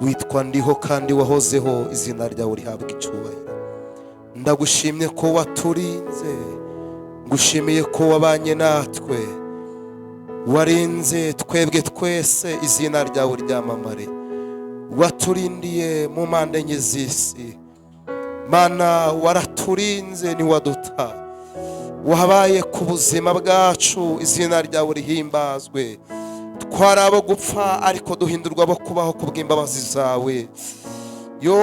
witwa ndiho kandi wahozeho, izina ryawe rihabwa icyubahiro. Ndagushimye ko waturinze, ngushimiye ko wabanye natwe, warinze twebwe twese, izina ryawe ryamamare. Waturindiye mu mpande enye z'isi, Mana waraturinze ntiwaduta, wahabaye ku buzima bwacu, izina ryawe rihimbazwe. Twari abo gupfa ariko duhindurwa abo kubaho kubw'imbabazi zawe. Yo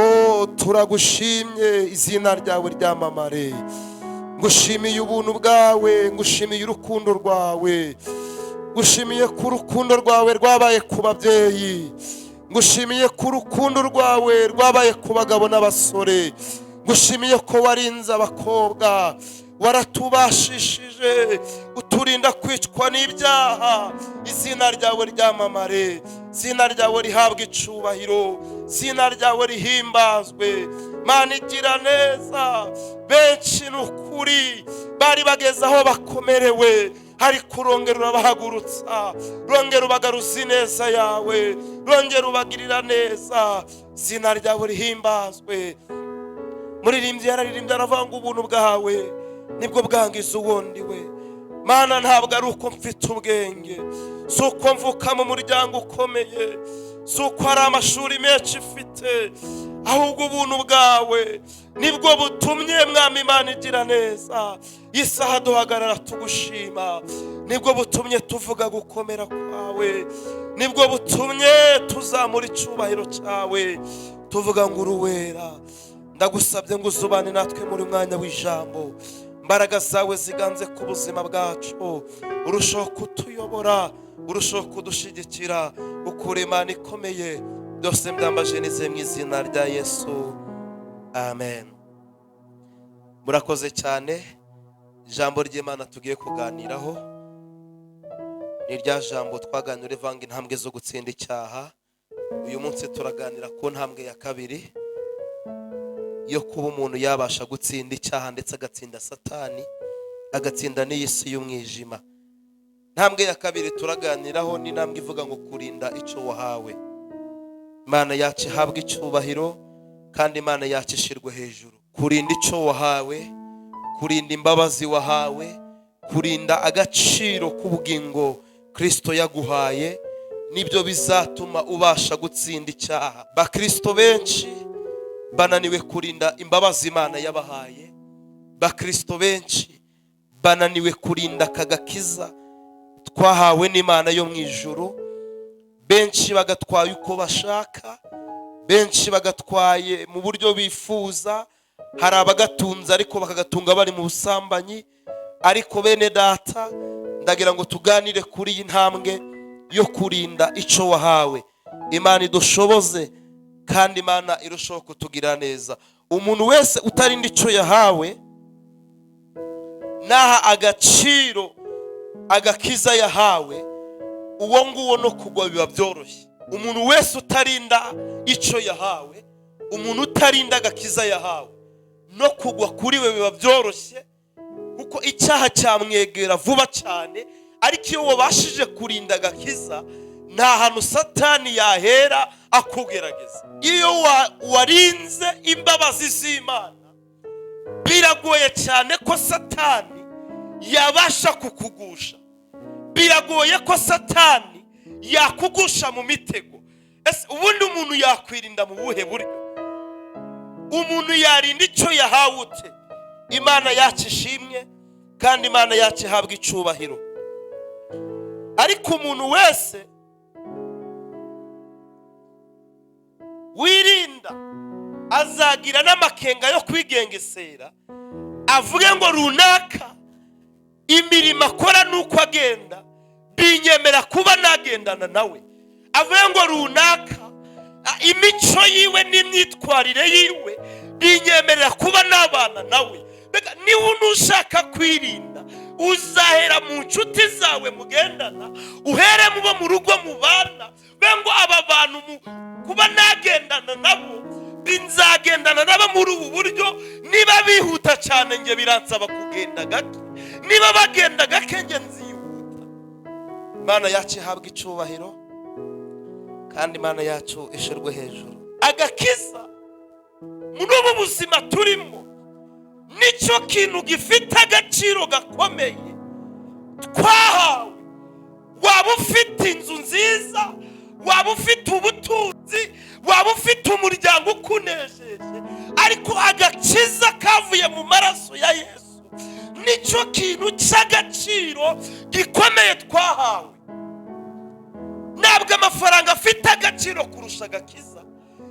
turagushimye, izina ryawe ryamamare. Ngushimiye ubuntu bwawe, ngushimiye urukundo rwawe, ngushimiye ku rukundo rwawe rwabaye ku babyeyi, ngushimiye ku rukundo rwawe rwabaye ku bagabo n'abasore, ngushimiye ko warinze abakobwa, waratubashishije uturinda kwicwa n'ibyaha. Izina ryawe ryamamare, izina ryawe rihabwa icubahiro, izina ryawe rihimbazwe. Mana igira neza, benshi n'ukuri bari bageze aho bakomerewe, ariko urongera urabahagurutsa, urongera ubagaruza ineza yawe, urongera ubagirira neza. Izina ryawe rihimbazwe. Muririmbyi yararirimbye aravuga ngo ubuntu bwawe nibwo bwangiza uwundi we. Mana ntabwo ari uko mfite ubwenge, si uko mvuka mu muryango ukomeye, si uko hari amashuri menshi mfite, ahubwo ubuntu bwawe nibwo butumye Mwami Imana igira neza isaha duhagarara tugushima, nibwo butumye tuvuga gukomera kwawe, nibwo butumye tuzamura icubahiro cyawe tuvuga ngo uruwera. Ndagusabye ngo uzubane natwe muri mwanya w'ijambo, imbaraga zawe ziganze ku buzima bwacu, urushaho kutuyobora, urushaho kudushigikira, ukuri Imana ikomeye. Byose mbyambaje nize mu izina rya Yesu, amen. Murakoze cyane. Ijambo ry'Imana tugiye kuganiraho ni rya jambo twaganira ivanga intambwe zo gutsinda icyaha. Uyu munsi turaganira ku ntambwe ya kabiri yo kuba umuntu yabasha gutsinda icyaha ndetse agatsinda Satani, agatsinda n'iy'isi y'umwijima. Ntambwe ya kabiri turaganiraho ni intambwe ivuga ngo kurinda icyo wahawe. Imana yacu ihabwa icyubahiro kandi Imana yacu ishirwe hejuru. Kurinda icyo wahawe, kurinda imbabazi wahawe, kurinda agaciro k'ubugingo Kristo yaguhaye, nibyo bizatuma ubasha gutsinda icyaha. Bakristo benshi bananiwe kurinda imbabazi Imana yabahaye, bakristo benshi bananiwe kurinda kagakiza twahawe n'Imana yo mu ijuru. Benshi bagatwaye uko bashaka, benshi bagatwaye mu buryo bifuza. Hari abagatunze ariko bakagatunga bari mu busambanyi. Ariko bene data, ndagira ngo tuganire kuri iyi ntambwe yo kurinda icyo wahawe. Imana idushoboze kandi Imana irushaho kutugira neza. Umuntu wese utarinda icyo yahawe, naha agaciro agakiza yahawe, uwo nguwo no kugwa biba byoroshye. Umuntu wese utarinda icyo yahawe, umuntu utarinda agakiza yahawe, no kugwa kuri we biba byoroshye, kuko icyaha cyamwegera vuba cyane. Ariko iyo wabashije kurinda agakiza, nta hantu Satani yahera akugerageza. Iyo warinze imbabazi z'Imana, biragoye cyane ko Satani yabasha kukugusha, biragoye ko Satani yakugusha mu mitego. Ese ubundi umuntu yakwirinda mu buhe buryo? Umuntu yarinda icyo yahawe ute? Imana yacu ishimwe kandi Imana yacu ihabwa icubahiro. Ariko umuntu wese wirinda azagira n'amakenga yo kwigengesera, avuge ngo runaka imirimo akora nuko agenda binyemera kuba nagendana nawe. Avuge ngo runaka imico yiwe n'imyitwarire yiwe binyemerera kuba nabana nawe. Niba unushaka kwirinda, uzahera mu nshuti zawe mugendana, uhere mu bo mu rugo mubana. Bengo aba bantu kuba nagendana nabo, binzagendana nabo muri ubu buryo. Niba bihuta cyane nge biransaba kugenda gake, niba bagenda gake nge nzihuta. Imana yacu ihabwa icubahiro kandi Imana yacu ishirwe hejuru. Agakiza muri ubu buzima turimo nicyo kintu gifite agaciro gakomeye twahawe. Waba ufite inzu nziza, waba ufite ubutunzi, waba ufite umuryango ukunejeje, ariko agakiza kavuye mu maraso ya Yesu nicyo kintu cy'agaciro gikomeye twahawe. Ntabwo amafaranga afite agaciro kurusha agakiza,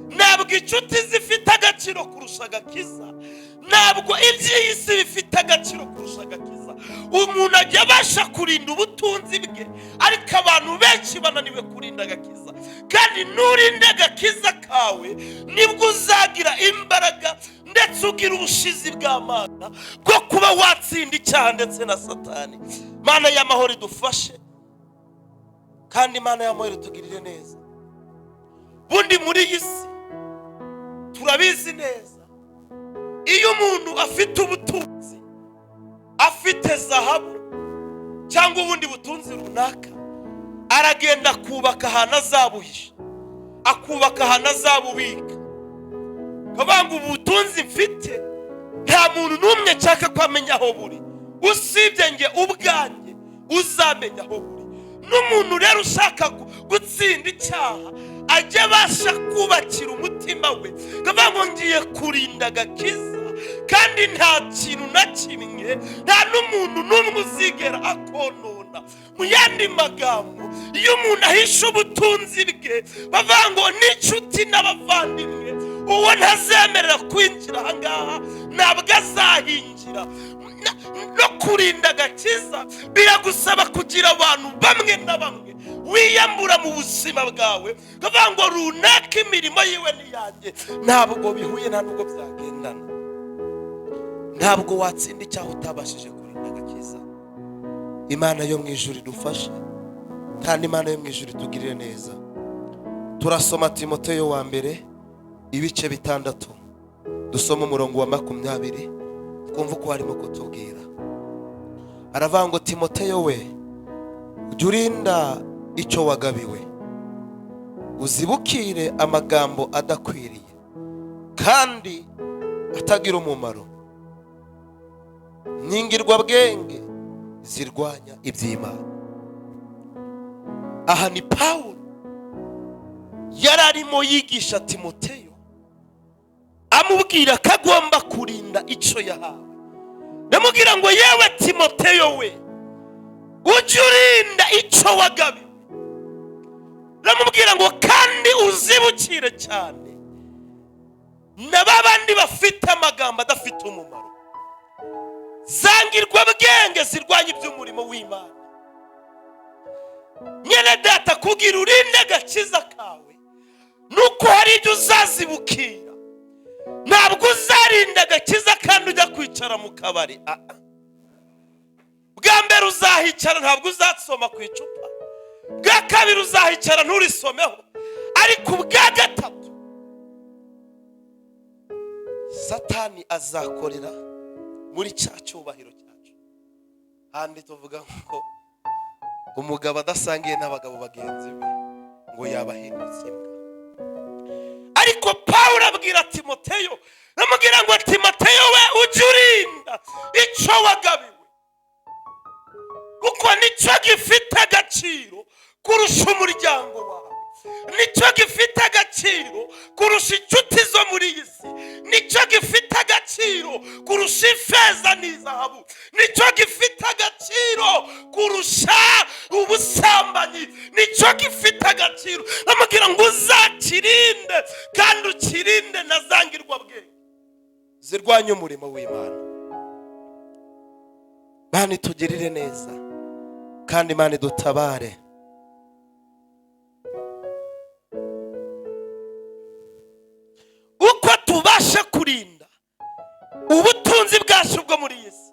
ntabwo inshuti zifite agaciro kurusha agakiza, ntabwo iby'isi bifite agaciro kurusha agakiza. Umuntu ajya abasha kurinda ubutunzi bwe, ariko abantu benshi bananiwe kurinda agakiza. Kandi nurinda agakiza kawe nibwo uzagira imbaraga ndetse ugira ubushizi bw'Imana bwo kuba watsinda icyaha ndetse na Satani. Mana y'amahoro idufashe, kandi Imana y'amahoro itugirire neza. Bundi muri iyi si turabizi neza, iyo umuntu afite ubutunzi, afite zahabu cyangwa ubundi butunzi runaka, aragenda kubaka ahantu azabuhisha, akubaka ahantu azabubika. Kabanga ubutunzi mfite nta muntu n'umwe nshaka kwamenya aho buri, usibye nge ubwanjye uzamenya aho buri. N'umuntu rero ushaka gutsinda icyaha ajya abasha kubakira umutima we, kavuga ngiye kurinda agakiza, kandi nta kintu na kimwe, nta n'umuntu n'umwe uzigera akonona. Mu yandi magambo, iyo umuntu ahisha ubutunzi bwe, bavuga ngo n'inshuti n'abavandimwe, uwo ntazemerera kwinjira aha ngaha ntabwo azahinjira. No kurinda agakiza biragusaba kugira abantu bamwe na bamwe wiyambura mu buzima bwawe, kavuga ngo runaka imirimo yiwe n'iyanjye ntabwo bihuye, nta nubwo byagendana. Ntabwo watsinda icyaha utabashije kurinda agakiza. Imana yo mu ijuru idufashe, kandi Imana yo mu ijuru itugirire neza. Turasoma Timoteyo wa mbere ibice 6, dusoma umurongo wa 20, twumva uko harimo kutubwira. Aravuga ngo Timoteyo we, ujye urinda icyo wagabiwe, uzibukire amagambo adakwiriye kandi atagira umumaro, n'ingirwabwenge zirwanya iby'Imana. Aha ni Pawulo yari arimo yigisha Timoteyo, amubwira ko agomba kurinda icyo yahawe. Ndamubwira ngo yewe Timoteyo we, ujye urinda icyo wagabiwe. Ndamubwira ngo kandi uzibukire cyane na babandi bafite amagambo adafite umumaro, zangirwa bwenge zirwanya iby'umurimo w'Imana. Nyene data, kugira urinde agakiza kawe nuko hari ibyo uzazibukira. Ntabwo uzarinda agakiza kandi ujya kwicara mu kabari. Bwa mbere uzahicara ntabwo uzasoma ku icupa, bwa kabiri uzahicara nturisomeho, ariko ubwa gatatu Satani azakorera muri cya cyubahiro cyacu. Handi tuvuga ngo umugabo adasangiye n'abagabo bagenzi be ngo yabahindutse imbwa. Ariko Pawulo abwira Timoteyo, amubwira ngo Timoteyo we, ujye urinda icyo wagabiwe, kuko nicyo gifite agaciro kurusha umuryango wawe, nicyo gifite agaciro kurusha inshuti zo muri iyi si, nicyo gifite agaciro kurusha ifeza n'izahabu, nicyo gifite agaciro kurusha ubusambanyi, nicyo gifite agaciro. Amubwira ngo uzakirinde kandi ukirinde na zangirwa bwenge zirwanya umurimo w'Imana. Imana itugirire neza, kandi Imana idutabare. Uko tubasha kurinda ubutunzi bwacu bwo muri iyi si,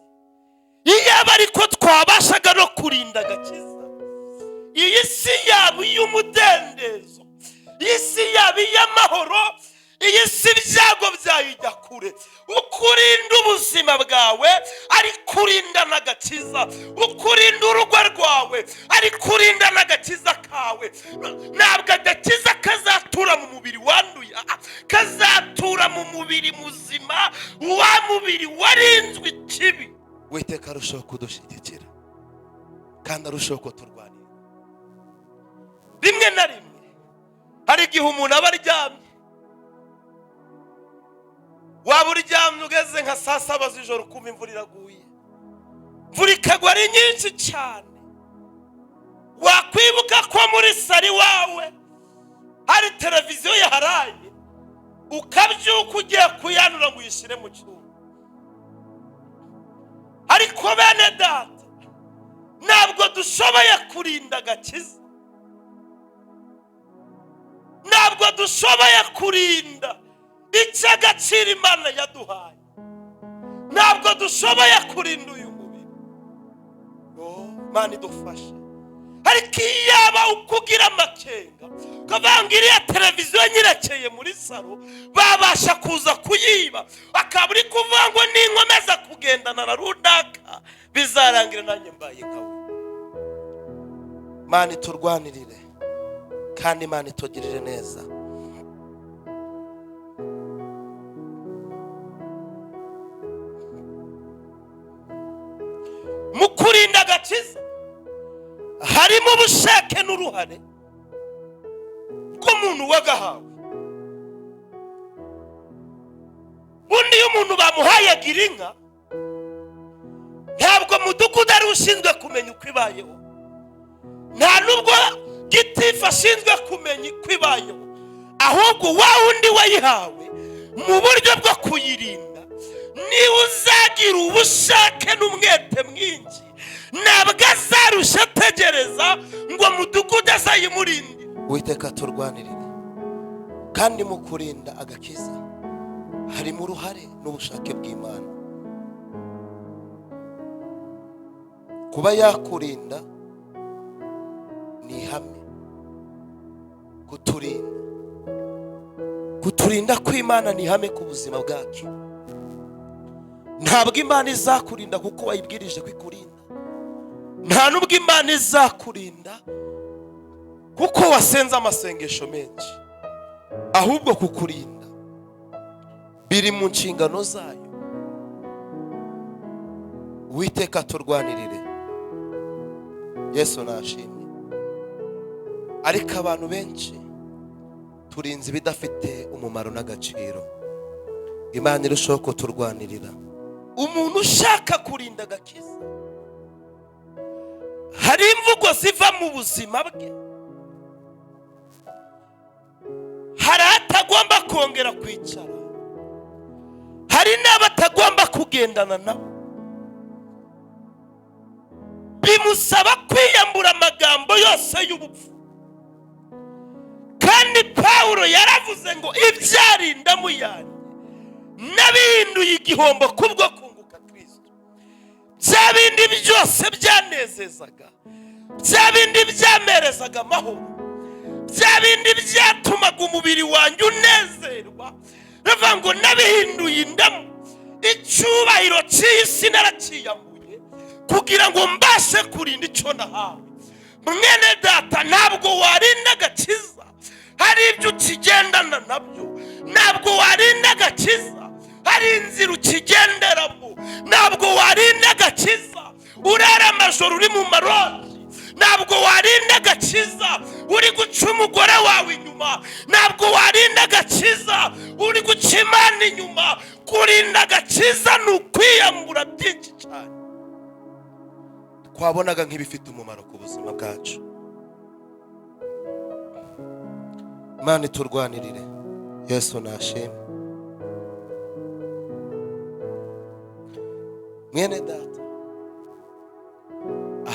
iyaba ariko twabashaga no kurinda agakiza, iyi si yaba iy'umudendezo, iyi si yaba iy'amahoro, iyi si ibyago byayijya kure. ukurinda ubuzima bwawe ariko urinda n'agakiza, ukurinda urugo rwawe ariko urinda n'agakiza kawe. Ntabwo agakiza kazatura mu mubiri wanduye, kazatura mu mubiri muzima, wa mubiri warinzwe ikibi. Uwiteka arushaho kudushyigikira kandi arushaho kuturwanira. Rimwe na rimwe hari igihe umuntu aba aryamye, waba uryamye ugeze nka saa 7 z'ijoro ukumva imvura iraguye, imvura ikagwa ari nyinshi cyane. Wakwibuka ko muri sari wawe hari televiziyo yaharaye, ukabyuka ugiye kuyanura ngo uyishyire mu cyuma. Ariko bene data, ntabwo dushoboye kurinda agakiza, ntabwo dushoboye kurinda icy'agaciro Imana yaduhaye, ntabwo dushoboye kurinda uyu mubiri. Imana idufashe. Ariko iyaba ukugira amakenga ukavanga iriya televiziyo nyirekeye muri salo, babasha kuza kuyiba, akaba uri kuvuga ngo ninkomeza kugendana na runaka bizarangira nanjye mbaye nkawe. Imana iturwanirire kandi Imana itugirire neza. Mu kurinda agakiza harimo ubushake n'uruhare bw'umuntu wagahawe. Undi iyo umuntu bamuhaye agira inka, ntabwo mudugudu ari ushinzwe kumenya uko ibayeho, nta nubwo gitifu ashinzwe kumenya uko ibayeho, ahubwo wa undi wayihawe mu buryo bwo kuyirinda niba uzagira ubushake n'umwete mwinshi, ntabwo azarusha ategereza ngo mudugudu azayimurinde. Uwiteka turwanirire kandi mu kurinda agakiza harimo uruhare n'ubushake bw'Imana. Kuba yakurinda ni ihame, kuturinda kw'Imana ni ihame ku buzima bwacu. Ntabwo Imana izakurinda kuko wayibwirije kwikurinda, nta nubwo Imana izakurinda kuko wasenze amasengesho menshi, ahubwo kukurinda biri mu nshingano zayo. Uwiteka turwanirire. Yesu nashimye. Ariko abantu benshi turinze ibidafite umumaro n'agaciro. Imana irushaho kuturwanirira. Umuntu ushaka kurinda agakiza, hari imvugo ziva mu buzima bwe, hari atagomba kongera kwicara, hari n'abatagomba kugendana nabo. Bimusaba kwiyambura amagambo yose y'ubupfu. Kandi Pawulo yaravuze ngo ibyarinda mu yanjye nabihinduye igihombo kubwo kunguka Kristo. Bya bindi byose byanezezaga, bya bindi byamerezaga amahoro, bya bindi byatumaga umubiri wanjye unezerwa, bivuga ngo nabihinduye indamu. Icyubahiro cy'isi narakiyambuye kugira ngo mbashe kurinda icyo nahawe. Mwene data, ntabwo warinda agakiza hari ibyo ukigendana nabyo, ntabwo warinda agakiza hari inzira ukigenderamo, ntabwo warinda agakiza urara amajoro uri mu marozi, ntabwo warinda agakiza uri guca umugore wawe inyuma, ntabwo warinda agakiza uri guca Imana inyuma. Kurinda agakiza ni ukwiyambura byinshi cyane twabonaga nk'ibifite umumaro ku buzima bwacu. Imana iturwanirire. Yesu nashimye. Mwene data,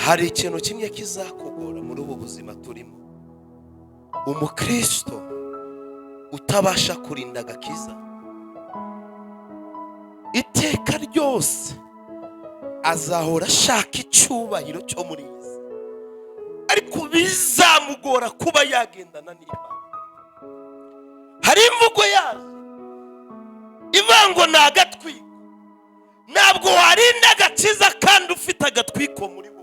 hari ikintu kimwe kizakugora muri ubu buzima turimo. Umukristo utabasha kurinda agakiza, iteka ryose azahora ashaka icyubahiro cyo muri iyi si, ariko bizamugora kuba yagendana n'Imana. Hari imvugo yazo ivuga ngo ni agatwi ntabwo warinda agakiza kandi ufite agatwiko muri bo.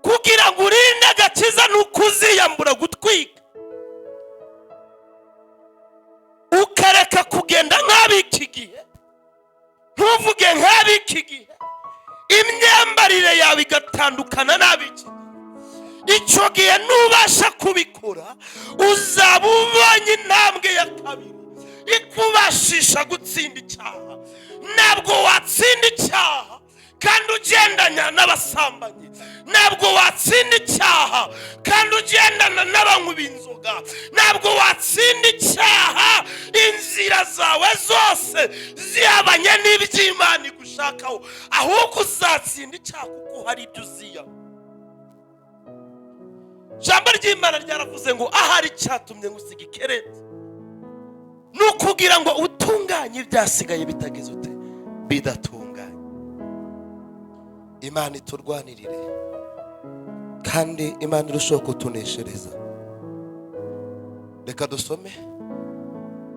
Kugira ngo urinde agakiza nuko uziyambura gutwika, ukareka kugenda nk'ab'iki gihe, ntuvuge nk'ab'iki gihe, imyambarire yawe igatandukana n'ab'iki gihe. Icyo gihe nubasha kubikora uzaba ubonye intambwe ya kabiri ikubashisha gutsinda icyaha. Ntabwo watsinda icyaha kandi ugendana n'abasambanyi, ntabwo watsinda icyaha kandi ugendana n'abanywi b'inzoga, ntabwo watsinda icyaha inzira zawe zose zihabanye n'iby'Imana igushakaho, ahubwo uzatsinda icyaha kuko hari ibyo uziyama. Ijambo ry'Imana ryaravuze ngo ahari cyatumye ngusiga ikereti ni ukugira ngo utunganye ibyasigaye bitageze ute bidatunganye. Imana iturwanirire kandi Imana irushaho kutuneshereza. Reka dusome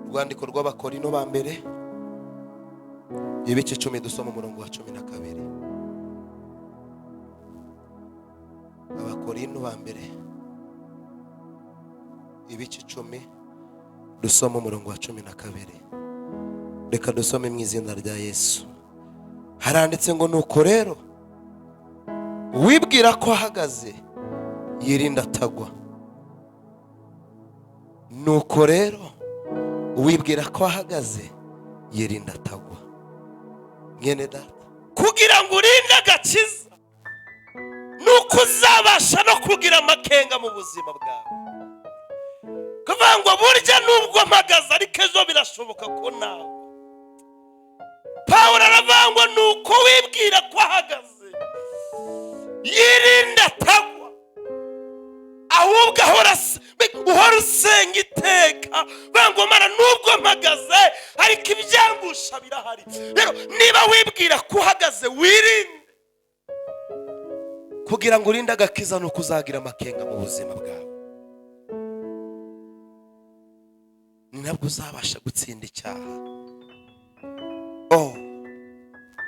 urwandiko rw'Abakorino ba mbere ibice 10 dusoma umurongo wa 12. Abakorino ba mbere ibice 10 dusoma umurongo wa 12. Reka dusome mu izina rya Yesu. Haranditse ngo nuko rero wibwira ko ahagaze yirinda atagwa. Nuko rero wibwira ko ahagaze yirinda atagwa. Mwene data, kugira ngo urinde agakiza nuko uzabasha no kugira amakenga mu buzima bwawe. Kuvangwa burya nubwo mpagaze ariko ejo birashoboka ko nawe. Pawulo aravangwa nuko wibwira ko ahagaze yirinda atagwa, ahubwo uhora usenga iteka bangomara nubwo mpagaze ariko ibyangusha birahari. Rero niba wibwira ko uhagaze wirinde, kugira ngo urinde agakiza nuko uzagira amakenga mu buzima bwawe, ntabwo uzabasha gutsinda icyaha.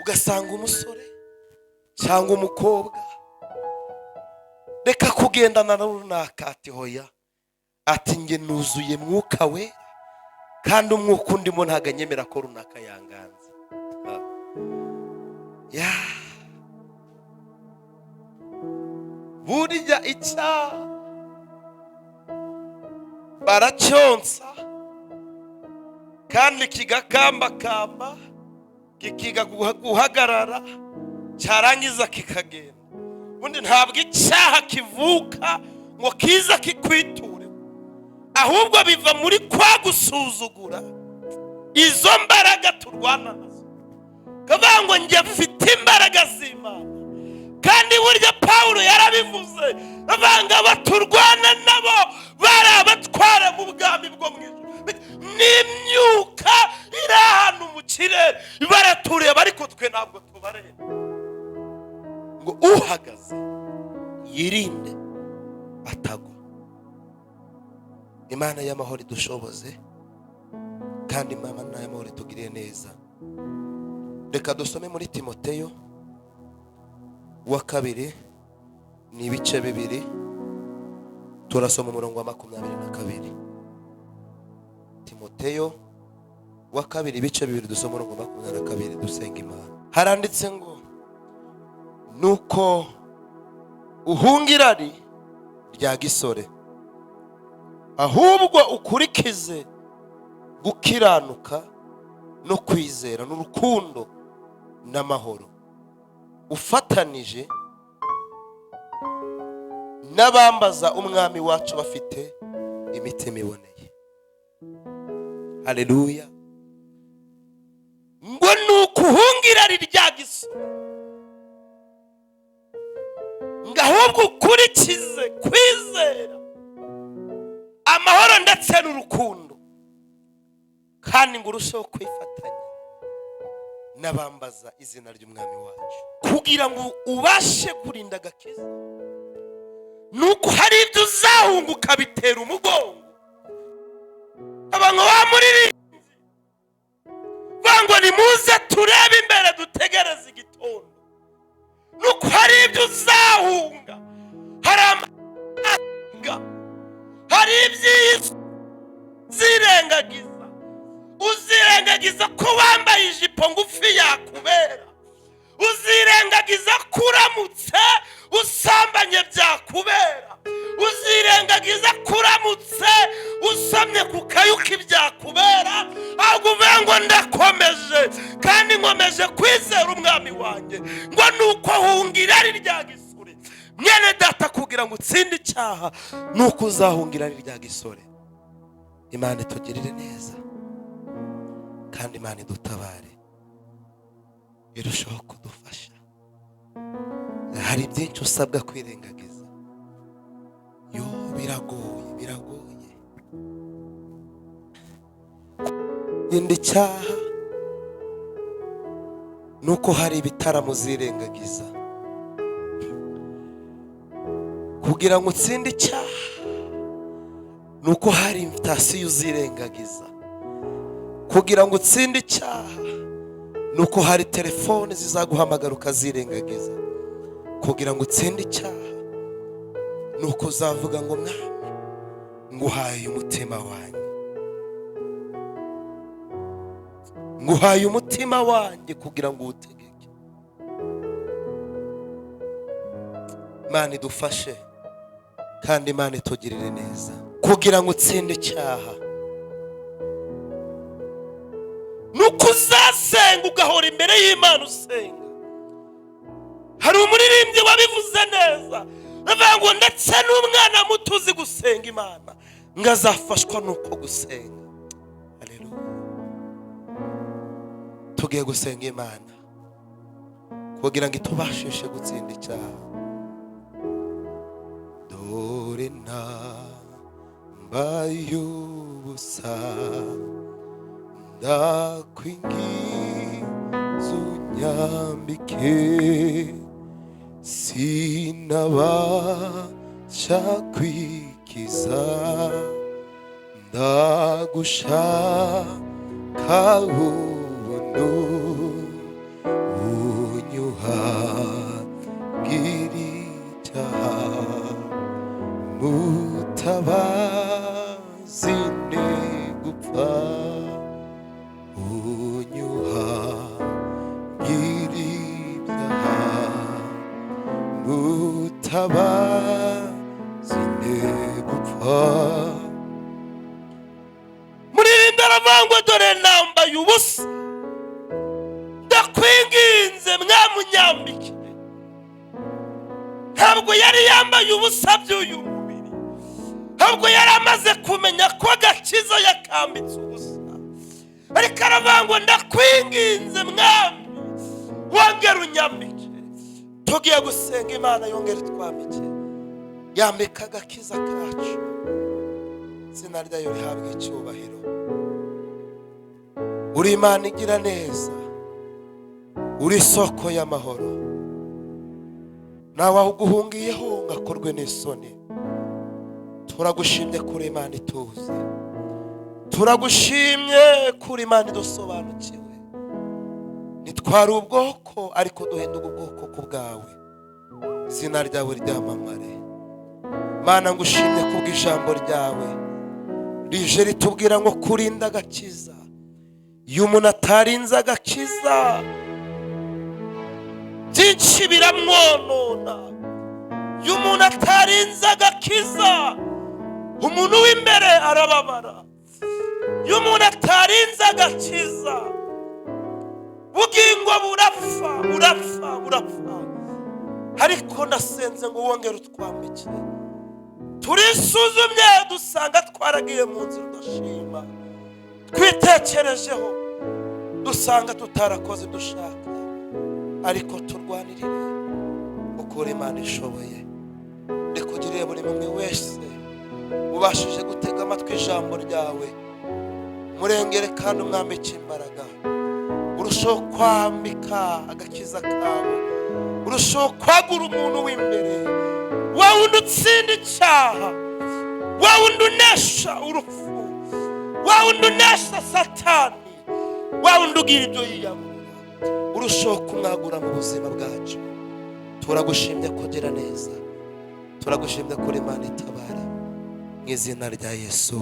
Ugasanga umusore cyangwa umukobwa reka kugendana na runaka ati hoya, ati nge nuzuye mwuka we kandi umwuka undimo ntago anyemera ko runaka yanganza. Burya icyaha baracyonsa kandi kigakambakamba kikiga guhagarara cyarangiza kikagenda. Ubundi ntabwo icyaha kivuka ngo kiza kikwiture, ahubwo biva muri kwa gusuzugura izo mbaraga turwana nazo. Kavuga ngo njye mfite imbaraga z'Imana, kandi burya Pawulo yarabivuze abanga baturwana nabo bari abatwara mu bwami bwo mu ijuru. N'imyuka iri ahantu mu kirere baratureba ariko twe ntabwo tubareba. Ngo uhagaze yirinde atagwa. Imana y'amahoro idushoboze kandi Imana y'amahoro itugiriye neza. Reka dusome muri Timoteyo wa 2 ni ibice 2 turasoma umurongo wa 22. Timoteyo wa 2 ibice 2 dusoma umurongo wa 22 dusenga Imana. Haranditse ngo nuko uhungirari rya gisore, ahubwo ukurikize gukiranuka no kwizera n'urukundo n'amahoro, ufatanije n'abambaza umwami wacu bafite imitima iboneye. Haleluya. Ngo nuko uhungirari rya gisore, ahubwo ukurikize kwizera, amahoro ndetse n'urukundo, kandi ngo urusheho kwifatanya n'abambaza izina ry'umwami wacu, kugira ngo ubashe kurinda agakiza. Nuko hari ibyo uzahunguka bitera umugongo. Abantu bamuririmba bango ni nimuze turebe imbere dutegereze igitondo. Nuko hari ibyo uzahunga, hari amahanga, hari iby'isi uzirengagiza. Uzirengagiza ko wambaye ijipo ngufi yakubera. Uzirengagiza ko uramutse usambanye byakubera. Uzirengagiza ko uramutse usomye ku kayuki byakubera. Ahubwo uvuga ngo ndakomeje kandi nkomeje kwizera umwami wanjye, ngo nuko hunga irari rya gisore. Mwene data, kugira ngo utsinde icyaha nuko uzahunga irari rya gisore. Imana itugirire neza kandi Imana idutabare, irushaho kudufasha. Hari byinshi usabwa kwirengagiza. Yo, biragoye. Indi cyaha nuko hari ibitaramo uzirengagiza. Kugira ngo utsinde icyaha nuko hari invitasiyo uzirengagiza. Kugira ngo utsinde icyaha nuko hari telefone zizaguhamagara ukazirengagiza. Kugira ngo utsinde icyaha nuko uzavuga ngo mwami, nguhaye umutima wanjye, nguhaye umutima wanjye kugira ngo uwutegeke. Imana idufashe kandi Imana itugirire neza. Kugira ngo utsinde icyaha nuko uzasenga, ugahora imbere y'Imana usenga. Hari umuririmbyi wabivuze neza, avuga ngo ndetse n'umwana muto uzi gusenga Imana ngo azafashwa nuko gusenga. Haleluya. Tugiye gusenga Imana kugira ngo itubashishe gutsinda icyaha. Dore nambaye ubusa, ndakwinginze unyambike, sinabasha kwikiza, ndagushaka ubundi unyuhagire icyaha, mutabazi ndigupfa, unyuhagire ibyaha, mutabazi ndigupfa. Muririmbe aravuga ngo dore nambaye ubusa, ndakwinginze mwamunyambike. Ntabwo yari yambaye ubusa by'uyu mubiri, ahubwo yari amaze kumenya ko agakiza yakambitse ubusa. Ariko aravuga ngo ndakwinginze mwami, wongere unyambike. Tugiye gusenga Imana yongere twambike, yambika agakiza kacu. Izina ryayo rihabwe icyubahiro. Uri Imana igira neza, uri isoko y'amahoro. Nawe aho uguhungiyeho ngakorwe n'isoni. Turagushimye kuri Imana ituze, turagushimye kuri Imana idusobanukiwe. Nitwari ubwoko ariko duhinduka ubwoko ku bwawe. Izina ryawe ryamamare. Mana, ngushimye kubw'ijambo ryawe rije ritubwira ngo kurinda agakiza. Iyo umuntu atarinze agakiza, byinshi biramwonona. Iyo umuntu atarinze agakiza, umuntu w'imbere arababara. Iyo umuntu atarinze agakiza, bugingo burapfa. Ariko ndasenze ngo wongere utwambike. Turisuzumye dusanga twaragiye mu nzira udashima, twitekerejeho dusanga tutarakoze dushaka. Ariko turwanirire ukuri Imana ishoboye. Ndikugiriye buri umwe wese ubashije gutega amatwi ijambo ryawe, murengere kandi umwambike imbaraga. Urushaho kwambika agakiza kawe, urushaho kwagura umuntu w'imbere, wa wundi utsinda icyaha, wa wundi unesha urupfu, wa wundi unesha Satani, wa wundi ugira ibyo yiyamura, urushaho kumwagura mu buzima bwacu. Turagushimye kugira neza, turagushimye kuri Imana itabara, mu izina rya Yesu.